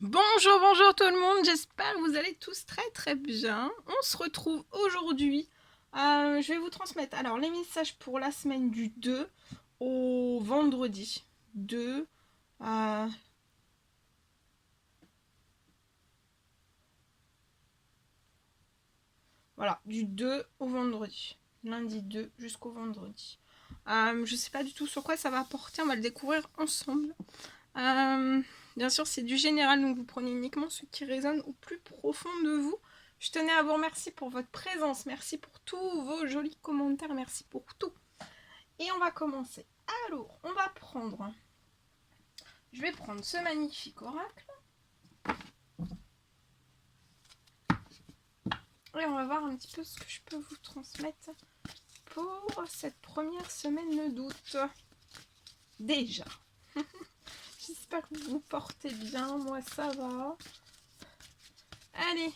Bonjour, bonjour tout le monde, j'espère que vous allez tous très bien. On se retrouve aujourd'hui. Je vais vous transmettre alors les messages pour la semaine du 2 au vendredi 2. euh, voilà, du 2 au vendredi. Lundi 2 jusqu'au vendredi. Je sais pas du tout sur quoi ça va porter, on va le découvrir ensemble. Bien sûr, c'est du général, donc vous prenez uniquement ce qui résonne au plus profond de vous. Je tenais à vous remercier pour votre présence, merci pour tous vos jolis commentaires, merci pour tout. Et on va commencer. Alors, je vais prendre ce magnifique oracle. Et on va voir un petit peu ce que je peux vous transmettre pour cette première semaine d'août. Déjà. J'espère que vous vous portez bien, moi ça va. Allez,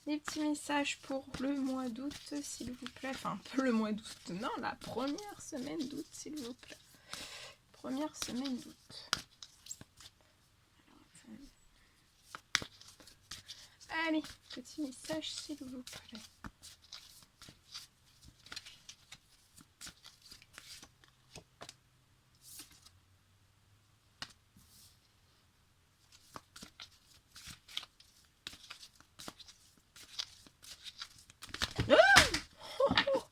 des petits messages pour le mois d'août, s'il vous plaît. Enfin, pas le mois d'août, non, la première semaine d'août, s'il vous plaît. Première semaine d'août. Allez, petit message, s'il vous plaît. Alors,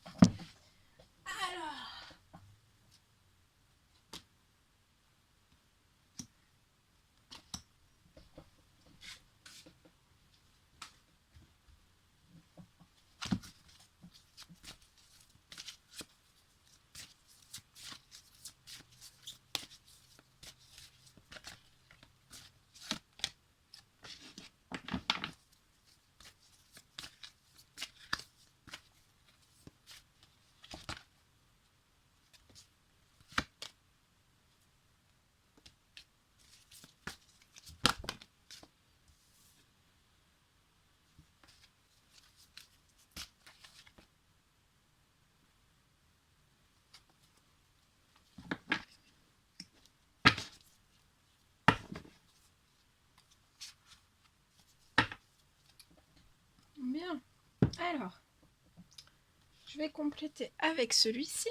bien. Alors, je vais compléter avec celui-ci.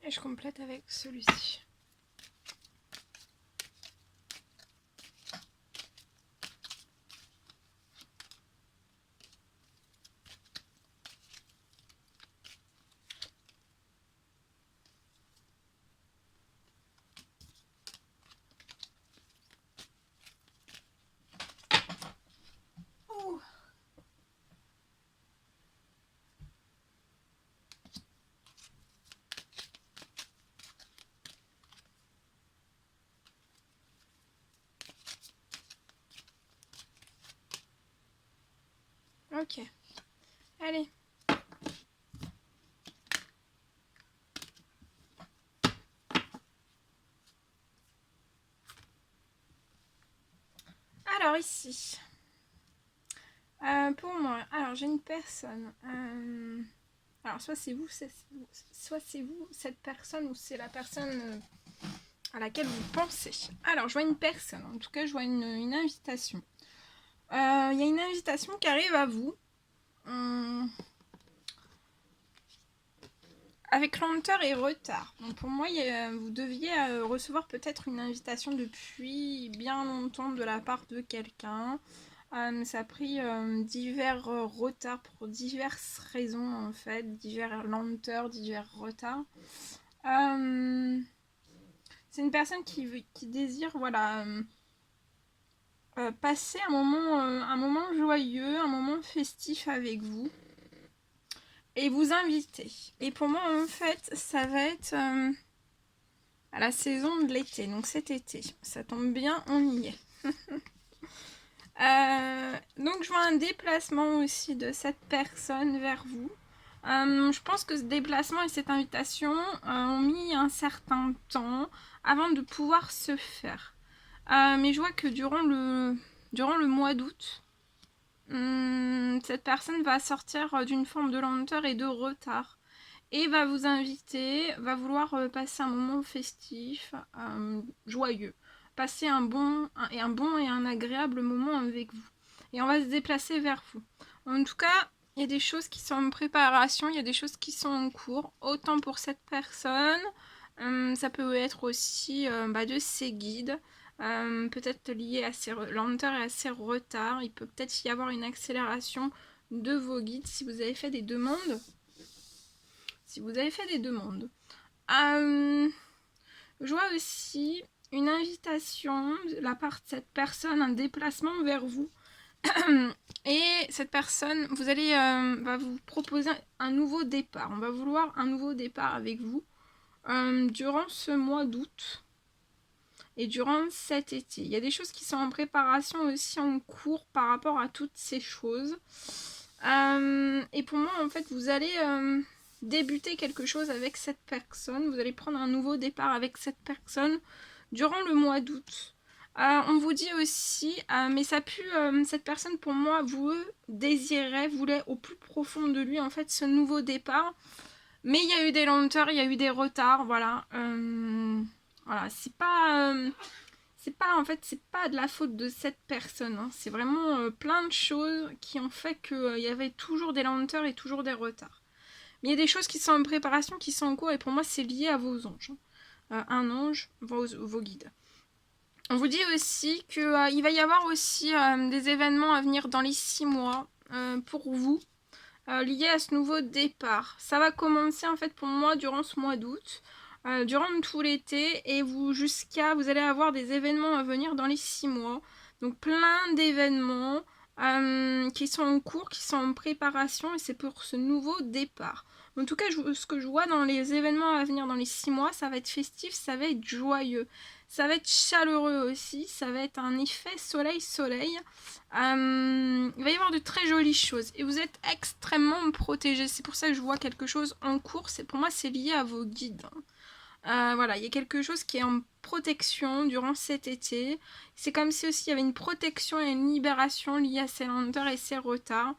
Et je complète avec celui-ci. Oh. Ok. Allez. Alors ici, pour moi, alors j'ai une personne. Alors soit c'est vous, cette personne, ou c'est la personne à laquelle vous pensez. Alors je vois une personne, en tout cas je vois une invitation. Il y a une invitation qui arrive à vous. Avec lenteur et retard. Donc pour moi, vous deviez recevoir peut-être une invitation depuis bien longtemps de la part de quelqu'un. Ça a pris divers retards pour diverses raisons en fait, divers lenteurs, divers retards. C'est une personne qui désire, voilà, passer un moment joyeux, un moment festif avec vous. Et vous inviter. Et pour moi, en fait, ça va être à la saison de l'été, donc cet été. Ça tombe bien, on y est. Donc je vois un déplacement aussi de cette personne vers vous. Je pense que ce déplacement et cette invitation ont mis un certain temps avant de pouvoir se faire. Mais je vois que durant le mois d'août, cette personne va sortir d'une forme de lenteur et de retard. Et va vous inviter, va vouloir passer un moment festif, joyeux. Passer un bon et un agréable moment avec vous. Et on va se déplacer vers vous. En tout cas, il y a des choses qui sont en préparation, il y a des choses qui sont en cours. Autant pour cette personne, ça peut être aussi de ses guides. Peut-être lié à ses lenteurs et à ses retards. Il peut peut-être y avoir une accélération de vos guides si vous avez fait des demandes. Je vois aussi une invitation de la part de cette personne, un déplacement vers vous. Et cette personne, vous allez va vous proposer un nouveau départ. On va vouloir un nouveau départ avec vous durant ce mois d'août et durant cet été. Il y a des choses qui sont en préparation aussi en cours par rapport à toutes ces choses. Et pour moi, en fait, vous allez débuter quelque chose avec cette personne. Vous allez prendre un nouveau départ avec cette personne durant le mois d'août. On vous dit aussi, mais ça pue, cette personne pour moi voulait au plus profond de lui en fait ce nouveau départ. Mais il y a eu des lenteurs, il y a eu des retards, voilà. Voilà, c'est pas de la faute de cette personne, hein. C'est vraiment plein de choses qui ont fait qu'il y avait toujours des lenteurs et toujours des retards. Mais il y a des choses qui sont en préparation, qui sont en cours, et pour moi c'est lié à vos anges. Un ange, vos guides. On vous dit aussi qu'il va y avoir aussi des événements à venir dans les 6 mois pour vous, liés à ce nouveau départ. Ça va commencer en fait pour moi durant ce mois d'août, durant tout l'été, et vous allez avoir des événements à venir dans les 6 mois. Donc plein d'événements qui sont en cours, qui sont en préparation, et c'est pour ce nouveau départ. En tout cas, ce que je vois dans les événements à venir dans les 6 mois, ça va être festif, ça va être joyeux. Ça va être chaleureux aussi, ça va être un effet soleil-soleil. Il va y avoir de très jolies choses et vous êtes extrêmement protégés. C'est pour ça que je vois quelque chose en cours. Pour moi, c'est lié à vos guides. Voilà, il y a quelque chose qui est en protection durant cet été. C'est comme si aussi il y avait une protection et une libération liée à ces lenteurs et ces retards.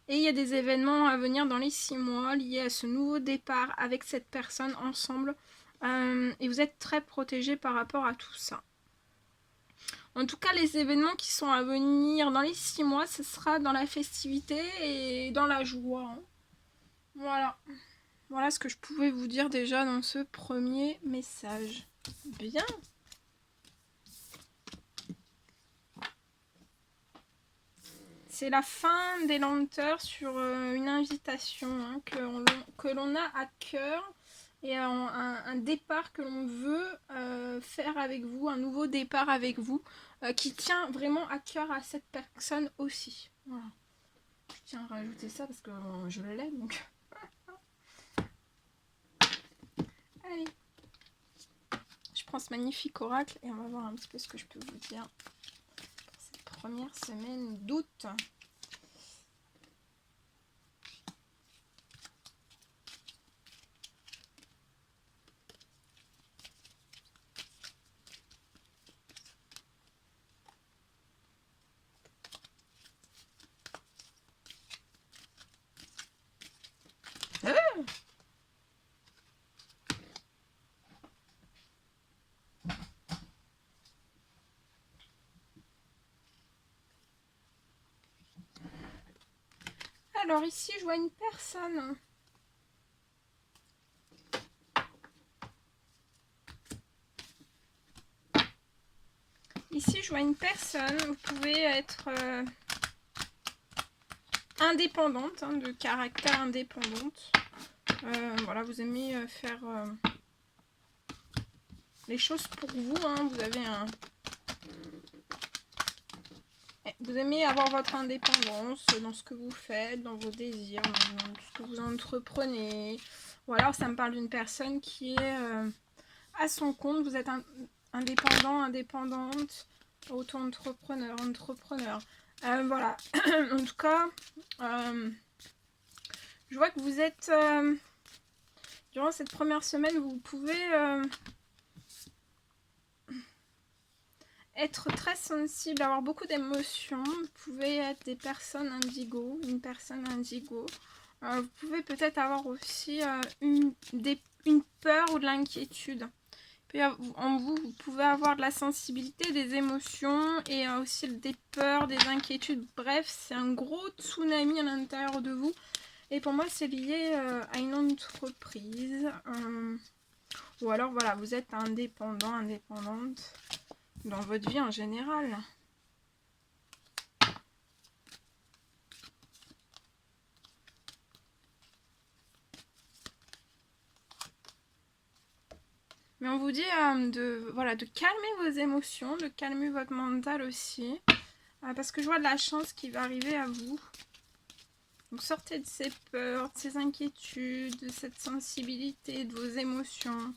Et il y a des événements à venir dans les 6 mois liés à ce nouveau départ avec cette personne ensemble. Et vous êtes très protégés par rapport à tout ça. En tout cas, les événements qui sont à venir dans les 6 mois, ce sera dans la festivité et dans la joie, hein. Voilà. Voilà ce que je pouvais vous dire déjà dans ce premier message. Bien. C'est la fin des lenteurs sur une invitation hein, que l'on a à cœur. Et un départ que l'on veut faire avec vous, un nouveau départ avec vous, qui tient vraiment à cœur à cette personne aussi. Voilà. Je tiens à rajouter ça parce que je l'ai donc. Allez. Je prends ce magnifique oracle et on va voir un petit peu ce que je peux vous dire pour cette première semaine d'août. Alors ici, je vois une personne. Ici, je vois une personne. Vous pouvez être indépendante, hein, de caractère indépendante. Voilà, vous aimez faire les choses pour vous. Hein. Vous avez un... Vous aimez avoir votre indépendance dans ce que vous faites, dans vos désirs, dans ce que vous entreprenez. Ou alors ça me parle d'une personne qui est à son compte. Vous êtes indépendant, indépendante, auto-entrepreneur, entrepreneur. Voilà. En tout cas, je vois que vous êtes... durant cette première semaine, vous pouvez... être très sensible, avoir beaucoup d'émotions. Vous pouvez être des personnes indigo, une personne indigo. Vous pouvez peut-être avoir aussi une peur ou de l'inquiétude. En vous, vous pouvez avoir de la sensibilité, des émotions et aussi des peurs, des inquiétudes. Bref, c'est un gros tsunami à l'intérieur de vous. Et pour moi, c'est lié à une entreprise. Ou alors, voilà, vous êtes indépendant, indépendante. Dans votre vie en général. Mais on vous dit de calmer vos émotions, de calmer votre mental aussi. Parce que je vois de la chance qui va arriver à vous. Donc sortez de ces peurs, de ces inquiétudes, de cette sensibilité, de vos émotions.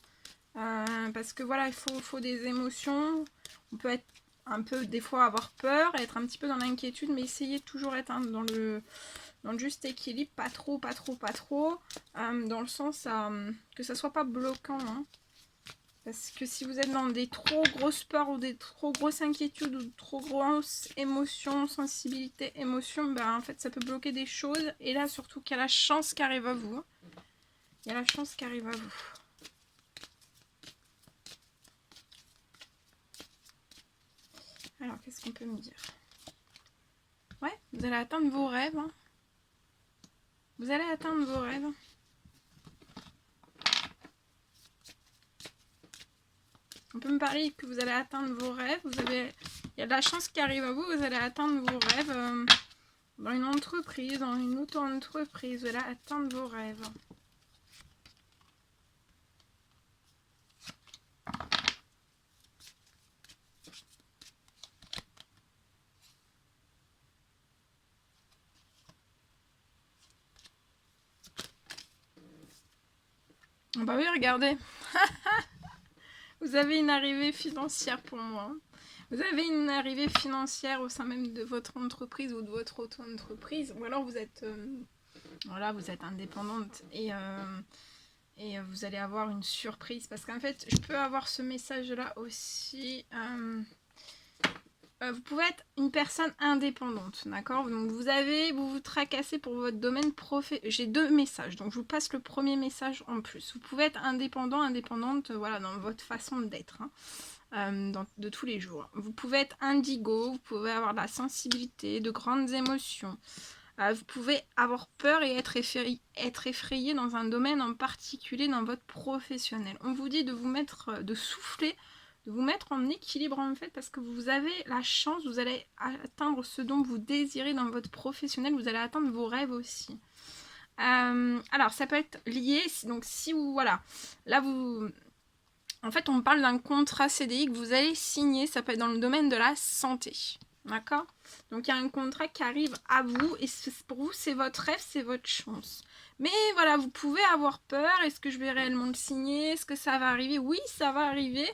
Parce que voilà, il faut des émotions. On peut être un peu, des fois, avoir peur, être un petit peu dans l'inquiétude, mais essayez de toujours être dans le juste équilibre, pas trop, pas trop, pas trop. Dans le sens que ça soit pas bloquant. Hein. Parce que si vous êtes dans des trop grosses peurs ou des trop grosses inquiétudes ou trop grosses émotions, sensibilité, émotion, ben en fait ça peut bloquer des choses. Et là surtout qu'il y a la chance qui arrive à vous. Il y a la chance qui arrive à vous. Alors qu'est-ce qu'on peut me dire? Ouais, vous allez atteindre vos rêves. Hein. Vous allez atteindre vos rêves. On peut me parler que vous allez atteindre vos rêves. Il y a de la chance qui arrive à vous. Vous allez atteindre vos rêves dans une entreprise, dans une auto-entreprise. Vous allez atteindre vos rêves. Bah oui, regardez. Vous avez une arrivée financière pour moi. Vous avez une arrivée financière au sein même de votre entreprise ou de votre auto-entreprise. Ou alors vous êtes, voilà, vous êtes indépendante et vous allez avoir une surprise. Parce qu'en fait, je peux avoir ce message-là aussi. Vous pouvez être une personne indépendante, d'accord? Donc vous vous tracassez pour votre domaine professionnel. J'ai deux messages, donc je vous passe le premier message en plus. Vous pouvez être indépendant, indépendante, voilà, dans votre façon d'être, hein, de tous les jours. Vous pouvez être indigo, vous pouvez avoir de la sensibilité, de grandes émotions. Vous pouvez avoir peur et être effrayé dans un domaine en particulier dans votre professionnel. On vous dit de vous mettre, de souffler, de vous mettre en équilibre en fait, parce que vous avez la chance, vous allez atteindre ce dont vous désirez dans votre professionnel, vous allez atteindre vos rêves aussi. Alors ça peut être lié, donc si vous, voilà, là vous... En fait on parle d'un contrat CDI que vous allez signer, ça peut être dans le domaine de la santé. D'accord? Donc il y a un contrat qui arrive à vous et pour vous c'est votre rêve, c'est votre chance. Mais voilà, vous pouvez avoir peur, est-ce que je vais réellement le signer? Est-ce que ça va arriver? Oui, ça va arriver.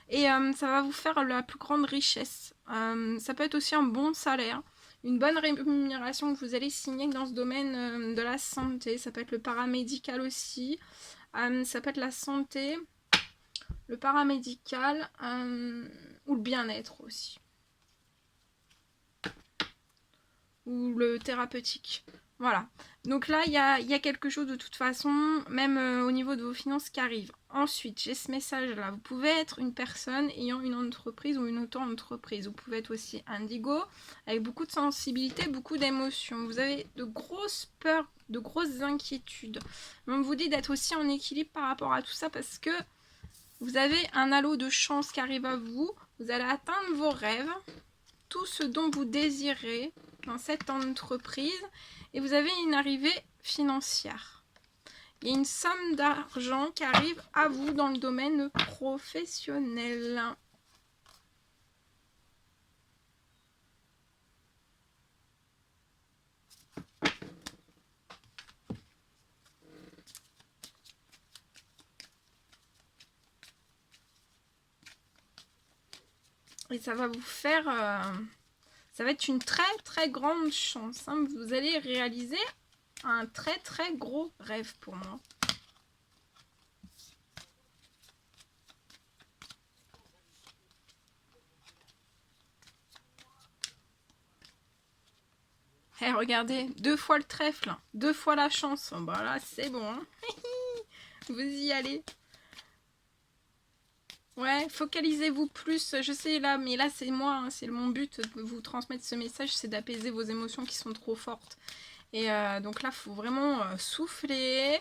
Et ça va vous faire la plus grande richesse. Ça peut être aussi un bon salaire, une bonne rémunération que vous allez signer dans ce domaine de la santé. Ça peut être le paramédical aussi. Ça peut être la santé, le paramédical ou le bien-être aussi. Ou le thérapeutique. Voilà. Donc là, il y a quelque chose de toute façon, même au niveau de vos finances qui arrive. Ensuite, j'ai ce message-là. Vous pouvez être une personne ayant une entreprise ou une auto-entreprise. Vous pouvez être aussi indigo, avec beaucoup de sensibilité, beaucoup d'émotions. Vous avez de grosses peurs, de grosses inquiétudes. Mais on vous dit d'être aussi en équilibre par rapport à tout ça parce que vous avez un halo de chance qui arrive à vous. Vous allez atteindre vos rêves, tout ce dont vous désirez dans cette entreprise et vous avez une arrivée financière Il y a une somme d'argent qui arrive à vous dans le domaine professionnel. Et ça va vous faire... ça va être une très très grande chance. Hein. Vous allez réaliser un très très gros rêve pour moi. Eh, regardez, 2 fois le trèfle, 2 fois la chance. Bah là, c'est bon. Hein. Vous y allez. Ouais, focalisez-vous plus. Je sais là, mais là, c'est moi. Hein, c'est mon but de vous transmettre ce message, c'est d'apaiser vos émotions qui sont trop fortes. Et donc là, il faut vraiment souffler.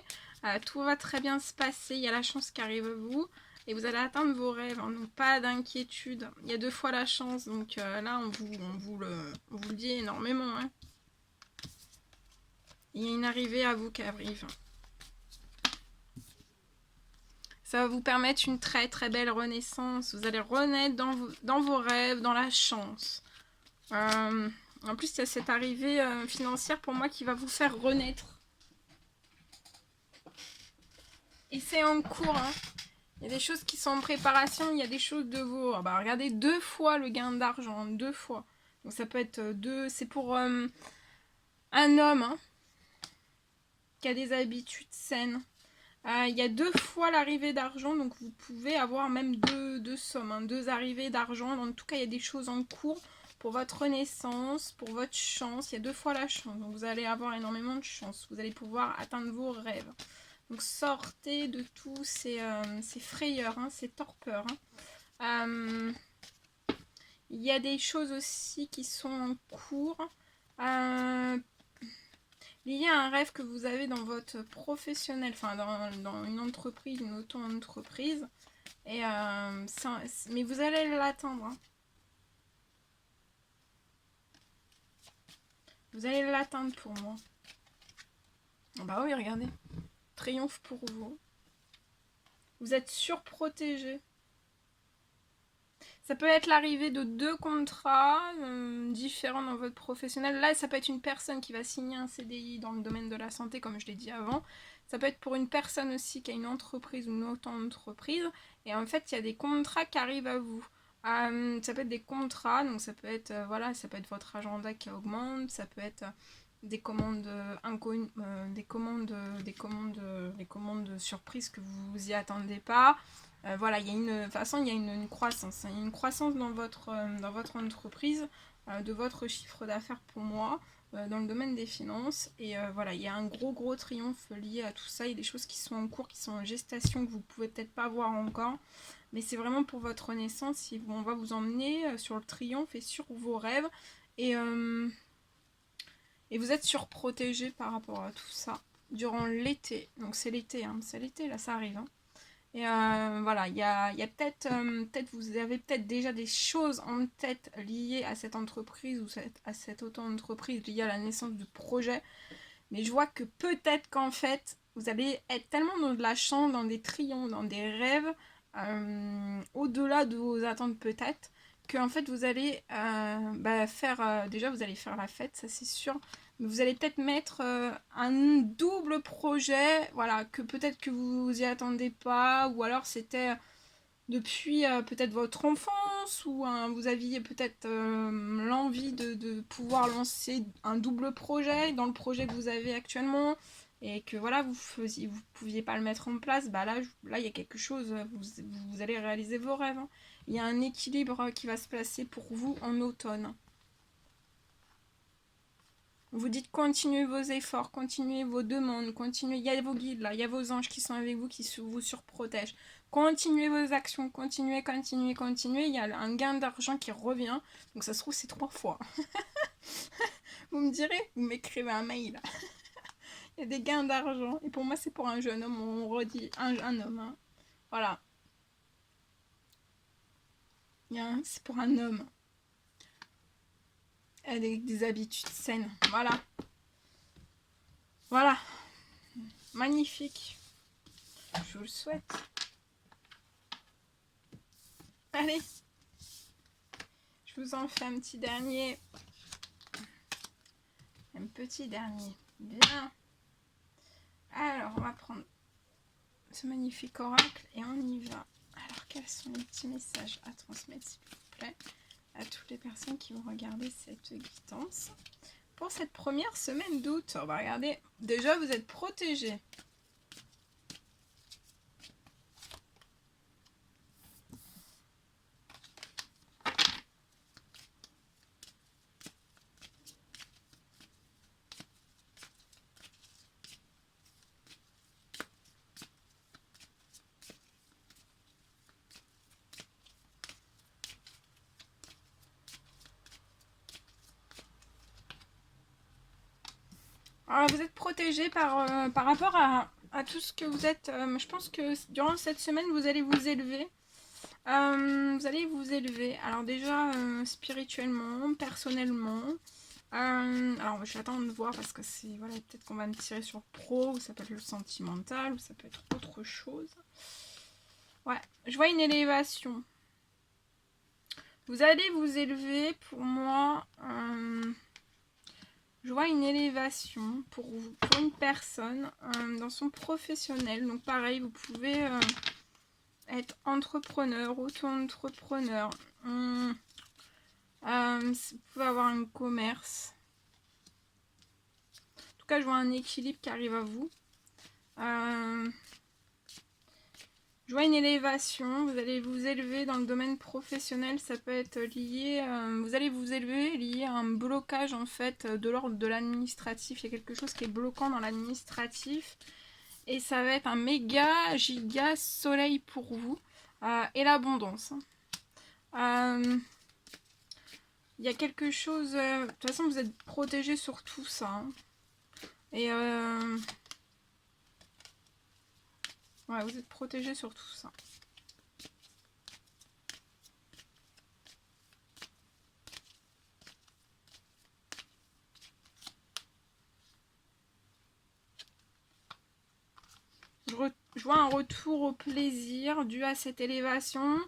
Tout va très bien se passer. Il y a la chance qui arrive à vous. Et vous allez atteindre vos rêves. Hein, donc pas d'inquiétude. Il y a 2 fois la chance. Donc là, on vous le dit énormément. Hein. Il y a une arrivée à vous qui arrive. Ça va vous permettre une très très belle renaissance. Vous allez renaître dans vos rêves, dans la chance. En plus, il y a cette arrivée financière pour moi qui va vous faire renaître. Et c'est en cours. Hein. Il y a des choses qui sont en préparation. Il y a des choses de vous. Bah, regardez, 2 fois le gain d'argent. 2 fois. Donc ça peut être 2. C'est pour un homme hein, qui a des habitudes saines. Il y a 2 fois l'arrivée d'argent, donc vous pouvez avoir même deux sommes, hein, 2 arrivées d'argent. En tout cas, il y a des choses en cours pour votre renaissance, pour votre chance. Il y a 2 fois la chance, donc vous allez avoir énormément de chance. Vous allez pouvoir atteindre vos rêves. Donc sortez de tous ces frayeurs, hein, ces torpeurs. Hein. Il y a des choses aussi qui sont en cours. Il y a un rêve que vous avez dans votre professionnel, enfin dans une entreprise, une auto-entreprise. Et mais vous allez l'atteindre. Hein. Vous allez l'atteindre pour moi. Bah oui, regardez. Triomphe pour vous. Vous êtes surprotégé. Ça peut être l'arrivée de 2 contrats différents dans votre professionnel. Là, ça peut être une personne qui va signer un CDI dans le domaine de la santé, comme je l'ai dit avant. Ça peut être pour une personne aussi qui a une entreprise ou une auto-entreprise. Et en fait, il y a des contrats qui arrivent à vous. Ça peut être des contrats, donc ça peut être voilà, ça peut être votre agenda qui augmente, ça peut être des commandes des commandes surprises que vous y attendez pas. Voilà, il y a de toute façon, il y a une croissance. Il y a une croissance dans votre entreprise, de votre chiffre d'affaires pour moi, dans le domaine des finances. Et voilà, il y a un gros triomphe lié à tout ça. Il y a des choses qui sont en cours, qui sont en gestation, que vous pouvez peut-être pas voir encore. Mais c'est vraiment pour votre renaissance. On va vous emmener sur le triomphe et sur vos rêves. Et vous êtes surprotégé par rapport à tout ça durant l'été. Donc c'est l'été, hein, c'est l'été, là ça arrive. Hein. Et voilà, il y a peut-être, vous avez peut-être déjà des choses en tête liées à cette entreprise ou à cette auto-entreprise liée à la naissance du projet. Mais je vois que peut-être qu'en fait, vous allez être tellement dans de la chance, dans des triomphes, dans des rêves, au-delà de vos attentes peut-être, qu'en fait vous allez faire, déjà vous allez faire la fête, ça c'est sûr, mais vous allez peut-être mettre un double projet, voilà, que peut-être que vous y attendez pas, ou alors c'était depuis peut-être votre enfance, ou vous aviez peut-être l'envie de pouvoir lancer un double projet dans le projet que vous avez actuellement, et que voilà, vous pouviez pas le mettre en place, bah là il y a quelque chose, vous allez réaliser vos rêves. Hein. Il y a un équilibre qui va se placer pour vous en automne. Vous dites continuez vos efforts, continuez vos demandes, continuez. Il y a vos guides là, il y a vos anges qui sont avec vous, qui vous surprotègent. Continuez vos actions, continuez. Il y a un gain d'argent qui revient. Donc ça se trouve c'est 3 fois. Vous me direz, vous m'écrivez un mail. Il y a des gains d'argent. Et pour moi c'est pour un jeune homme, on redit un homme. Hein. Voilà. C'est pour un homme. Avec des habitudes saines. Voilà. Voilà. magnifique. Je vous le souhaite. Allez, je vous en fais un petit dernier. Un petit dernier. Bien. Alors, on va prendre ce magnifique oracle et on y va. Alors, quels sont les petits messages à transmettre, s'il vous plaît, à toutes les personnes qui vont regarder cette guidance pour cette première semaine d'août? On va regarder. Déjà, vous êtes protégés. Alors, vous êtes protégés par rapport à tout ce que vous êtes. Je pense que durant cette semaine, vous allez vous élever. Vous allez vous élever. Alors déjà, spirituellement, personnellement. Alors, je vais attendre de voir parce que c'est... Voilà, peut-être qu'on va me tirer sur pro, ou ça peut être le sentimental, ou ça peut être autre chose. Ouais, je vois une élévation. Vous allez vous élever, pour moi... je vois une élévation pour vous, pour une personne dans son professionnel. Donc pareil, vous pouvez être entrepreneur, auto-entrepreneur. Vous pouvez avoir un commerce. En tout cas, je vois un équilibre qui arrive à vous. Je vois une élévation. Vous allez vous élever dans le domaine professionnel. Ça peut être lié... vous allez vous élever lié à un blocage, en fait, de l'ordre de l'administratif. Il y a quelque chose qui est bloquant dans l'administratif. Et ça va être un méga, giga soleil pour vous. Et l'abondance. Il y a quelque chose... de toute façon, vous êtes protégé sur tout ça. Hein. Et... ouais, vous êtes protégé sur tout ça. Je vois un retour au plaisir dû à cette élévation,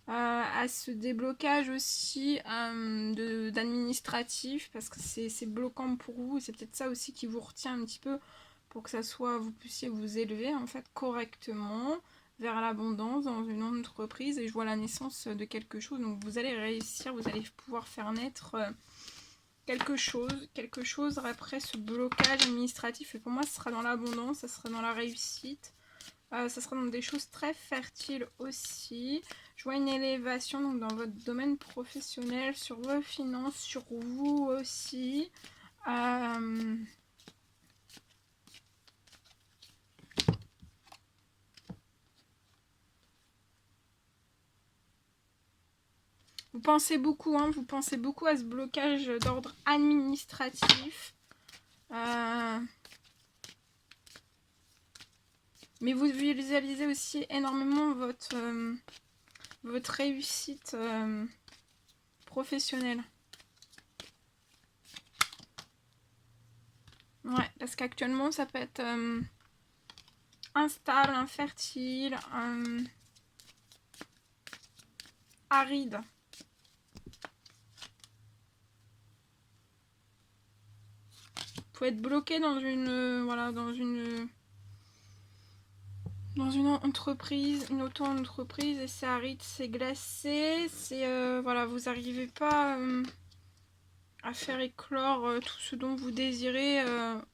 à ce déblocage aussi d'administratif, parce que c'est bloquant pour vous. C'est peut-être ça aussi qui vous retient un petit peu pour que ça soit, vous puissiez vous élever en fait correctement vers l'abondance dans une entreprise. Et je vois la naissance de quelque chose. Donc vous allez réussir, vous allez pouvoir faire naître... quelque chose après ce blocage administratif. Et pour moi, ce sera dans l'abondance, ça sera dans la réussite. Ça sera dans des choses très fertiles aussi. Je vois une élévation donc, dans votre domaine professionnel, sur vos finances, sur vous aussi. Vous pensez beaucoup, hein, vous pensez beaucoup à ce blocage d'ordre administratif. Mais vous visualisez aussi énormément votre réussite professionnelle. Ouais, parce qu'actuellement, ça peut être instable, infertile, aride. Vous pouvez être bloqué dans une... voilà, dans une entreprise, une auto-entreprise, et c'est aride, c'est glacé, c'est... voilà, vous n'arrivez pas à faire éclore tout ce dont vous désirez,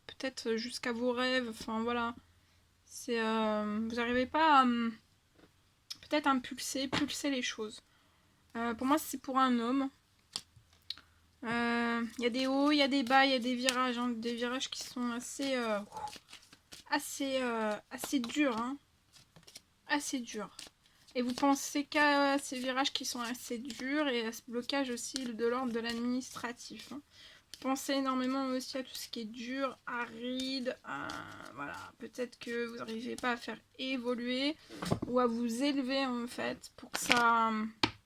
peut-être jusqu'à vos rêves, enfin voilà. C'est... vous n'arrivez pas à peut-être pulser les choses. Pour moi, c'est pour un homme. Il y a des hauts, il y a des bas, il y a des virages, hein, des virages qui sont assez durs, hein, assez durs. Et vous pensez qu'à ces virages qui sont assez durs et à ce blocage aussi de l'ordre de l'administratif. Hein. Vous pensez énormément aussi à tout ce qui est dur, aride, voilà. Peut-être que vous n'arrivez pas à faire évoluer ou à vous élever en fait pour que ça...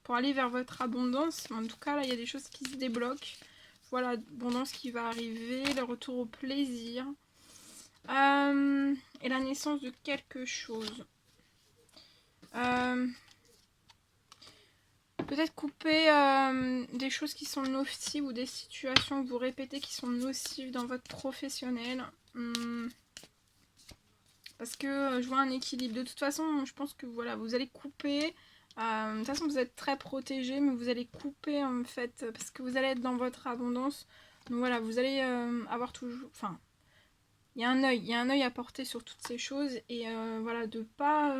pour aller vers votre abondance. En tout cas, là, il y a des choses qui se débloquent. Voilà, l'abondance qui va arriver, le retour au plaisir. Et la naissance de quelque chose. Peut-être couper des choses qui sont nocives ou des situations que vous répétez qui sont nocives dans votre professionnel. Parce que je vois un équilibre. De toute façon, je pense que voilà, vous allez couper. De toute façon, vous êtes très protégé, mais vous allez couper en fait, parce que vous allez être dans votre abondance. Donc voilà, vous allez avoir toujours... Enfin, il y a un œil à porter sur toutes ces choses. Et voilà, de pas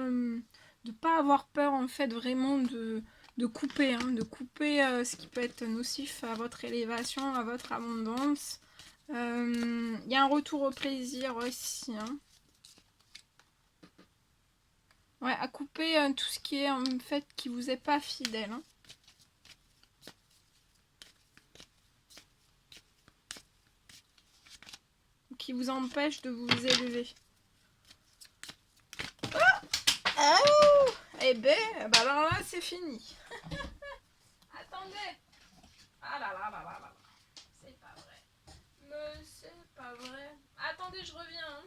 avoir peur en fait vraiment de couper. De couper ce qui peut être nocif à votre élévation, à votre abondance. Il y a un retour au plaisir aussi. Ouais, à couper tout ce qui est en fait qui vous est pas fidèle. Qui vous empêche de vous élever. Oh, eh ben, alors là, c'est fini. Attendez. Ah là là là là là. C'est pas vrai. Mais c'est pas vrai. Attendez, je reviens.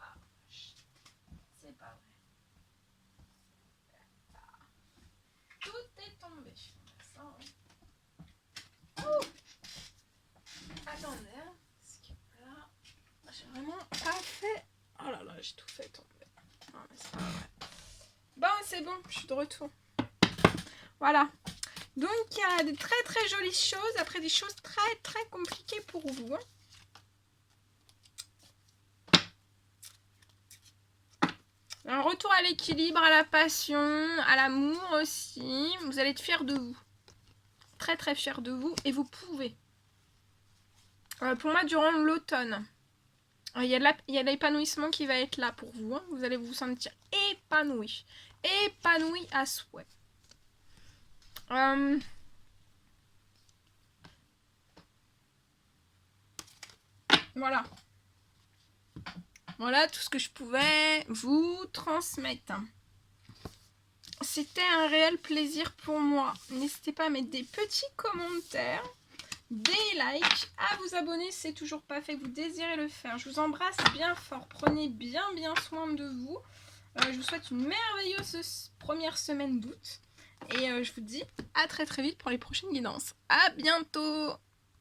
Ah, c'est pas vrai. Tout est tombé. Ça, attendez. Parce que là, j'ai vraiment pas fait. Oh là là, j'ai tout fait tomber. Non, mais c'est pas vrai. Bon, c'est bon, je suis de retour. Voilà. Donc, il y a des très très jolies choses, après des choses très très compliquées pour vous. Un retour à l'équilibre, à la passion, à l'amour aussi. Vous allez être fiers de vous. Très très fiers de vous et vous pouvez. Pour moi, durant l'automne, il y a l'épanouissement qui va être là pour vous. Vous allez vous sentir épanoui. Épanoui à souhait. Voilà. Voilà tout ce que je pouvais vous transmettre. C'était un réel plaisir pour moi. N'hésitez pas à mettre des petits commentaires, des likes, à vous abonner si c'est toujours pas fait, que vous désirez le faire. Je vous embrasse bien fort. Prenez bien soin de vous. Je vous souhaite une merveilleuse première semaine d'août. Et je vous dis à très très vite pour les prochaines guidances. À bientôt!